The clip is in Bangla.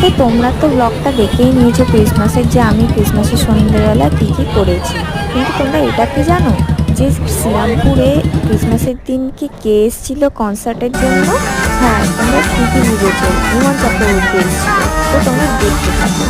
তো তোমরা তো ব্লগটা দেখেই নিয়েছো ক্রিসমাসের, যে আমি ক্রিসমাসের সন্ধ্যেবেলা কী কী করেছি। কিন্তু তোমরা এটা কি জানো যে শ্রীরামপুরে ক্রিসমাসের দিন কি কে এসেছিল কনসার্টের জন্য? হ্যাঁ, তোমরা ঠিকই বুঝেছো, ইমন চক্রবর্তী এসেছিল। তো তোমরা দেখতে থাকো।